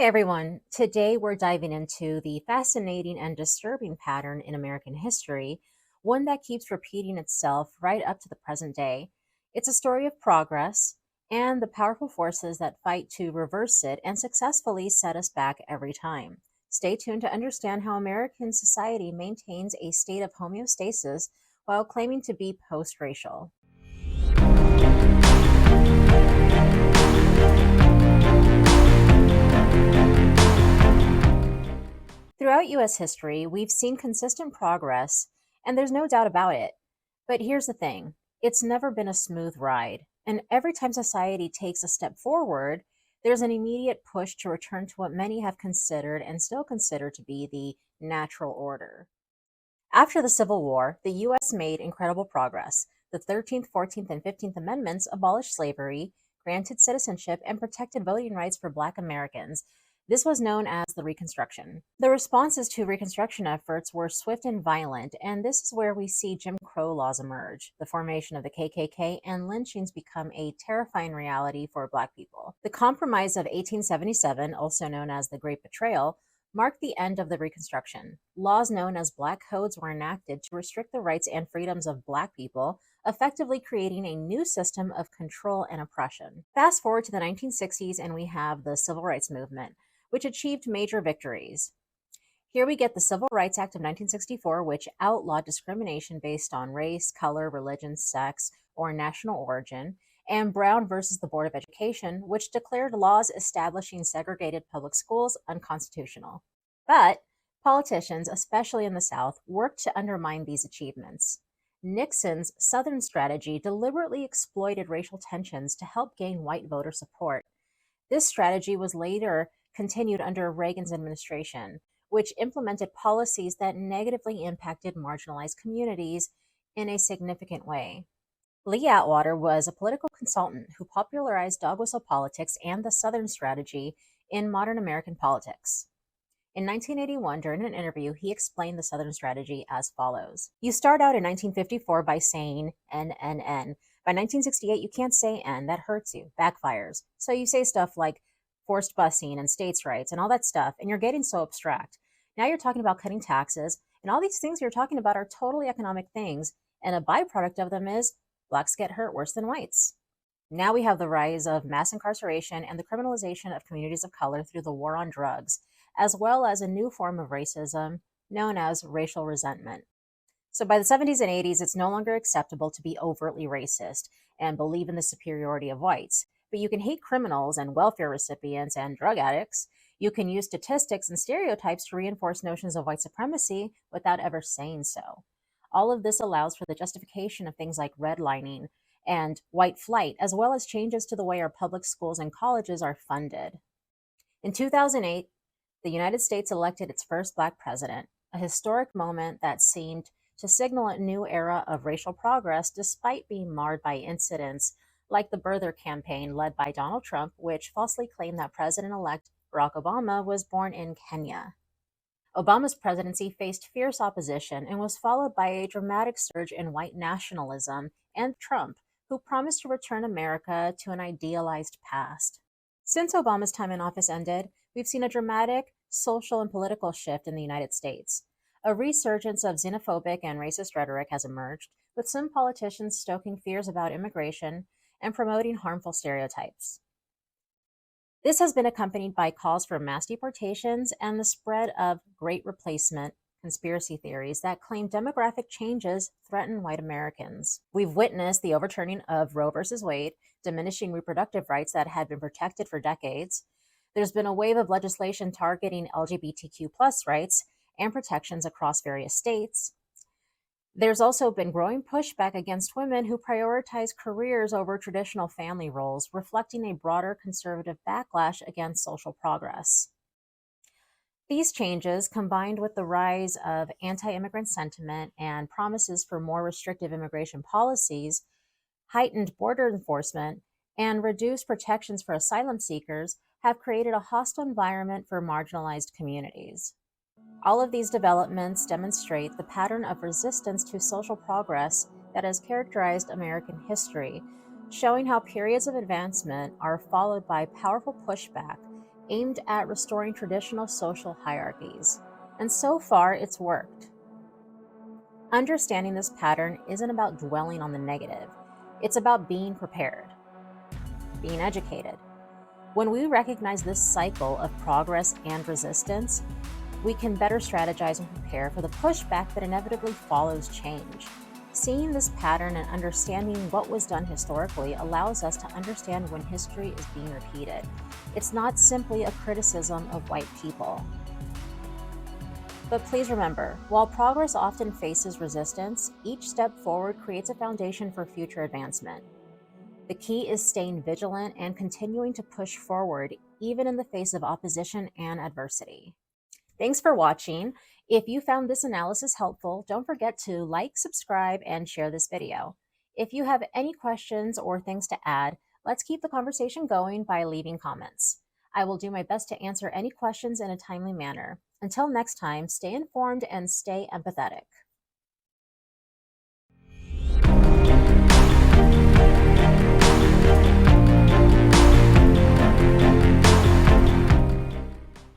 Hey everyone, today we're diving into the fascinating and disturbing pattern in American history, one that keeps repeating itself right up to the present day. It's a story of progress and the powerful forces that fight to reverse it and successfully set us back every time. Stay tuned to understand how American society maintains a state of homeostasis while claiming to be post racial. Throughout US history, we've seen consistent progress, and there's no doubt about it. But here's the thing, it's never been a smooth ride. And every time society takes a step forward, there's an immediate push to return to what many have considered and still consider to be the natural order. After the Civil War, the US made incredible progress. The 13th, 14th, and 15th Amendments abolished slavery, granted citizenship, and protected voting rights for Black Americans. This was known as the Reconstruction. The responses to Reconstruction efforts were swift and violent, and this is where we see Jim Crow laws emerge. The formation of the KKK and lynchings become a terrifying reality for Black people. The Compromise of 1877, also known as the Great Betrayal, marked the end of the Reconstruction. Laws known as Black Codes were enacted to restrict the rights and freedoms of Black people, effectively creating a new system of control and oppression. Fast forward to the 1960s, and we have the Civil Rights Movement, which achieved major victories. Here we get the Civil Rights Act of 1964, which outlawed discrimination based on race, color, religion, sex, or national origin, and Brown versus the Board of Education, which declared laws establishing segregated public schools unconstitutional. But politicians, especially in the South, worked to undermine these achievements. Nixon's Southern strategy deliberately exploited racial tensions to help gain white voter support. This strategy was later continued under Reagan's administration, which implemented policies that negatively impacted marginalized communities in a significant way. Lee Atwater was a political consultant who popularized dog whistle politics and the Southern strategy in modern American politics. In 1981, during an interview, he explained the Southern strategy as follows. You start out in 1954 by saying N, N, N. By 1968, you can't say N. That hurts you, backfires. So you say stuff like forced busing and states' rights and all that stuff, and you're getting so abstract. Now you're talking about cutting taxes, and all these things you're talking about are totally economic things, and a byproduct of them is Blacks get hurt worse than whites. Now we have the rise of mass incarceration and the criminalization of communities of color through the war on drugs, as well as a new form of racism known as racial resentment. So by the 70s and 80s, it's no longer acceptable to be overtly racist and believe in the superiority of whites. But you can hate criminals and welfare recipients and drug addicts. You can use statistics and stereotypes to reinforce notions of white supremacy without ever saying so. All of this allows for the justification of things like redlining and white flight, as well as changes to the way our public schools and colleges are funded. In 2008, the United States elected its first Black president, a historic moment that seemed to signal a new era of racial progress despite being marred by incidents like the birther campaign led by Donald Trump, which falsely claimed that President elect Barack Obama was born in Kenya. Obama's presidency faced fierce opposition and was followed by a dramatic surge in white nationalism and Trump, who promised to return America to an idealized past. Since Obama's time in office ended, we've seen a dramatic social and political shift in the United States. A resurgence of xenophobic and racist rhetoric has emerged, with some politicians stoking fears about immigration and promoting harmful stereotypes. This has been accompanied by calls for mass deportations and the spread of Great Replacement conspiracy theories that claim demographic changes threaten white Americans. We've witnessed the overturning of Roe versus Wade, diminishing reproductive rights that had been protected for decades. There's been a wave of legislation targeting LGBTQ plus rights and protections across various states. There's also been growing pushback against women who prioritize careers over traditional family roles, reflecting a broader conservative backlash against social progress. These changes, combined with the rise of anti immigrant sentiment and promises for more restrictive immigration policies, heightened border enforcement, and reduced protections for asylum seekers, have created a hostile environment for marginalized communities. All of these developments demonstrate the pattern of resistance to social progress that has characterized American history, showing how periods of advancement are followed by powerful pushback aimed at restoring traditional social hierarchies. And so far, it's worked. Understanding this pattern isn't about dwelling on the negative, it's about being prepared, being educated. When we recognize this cycle of progress and resistance, we can better strategize and prepare for the pushback that inevitably follows change. Seeing this pattern and understanding what was done historically allows us to understand when history is being repeated. It's not simply a criticism of white people. But please remember, while progress often faces resistance, each step forward creates a foundation for future advancement. The key is staying vigilant and continuing to push forward, even in the face of opposition and adversity. Thanks for watching. If you found this analysis helpful, don't forget to like, subscribe, and share this video. If you have any questions or things to add, let's keep the conversation going by leaving comments. I will do my best to answer any questions in a timely manner. Until next time, stay informed and stay empathetic.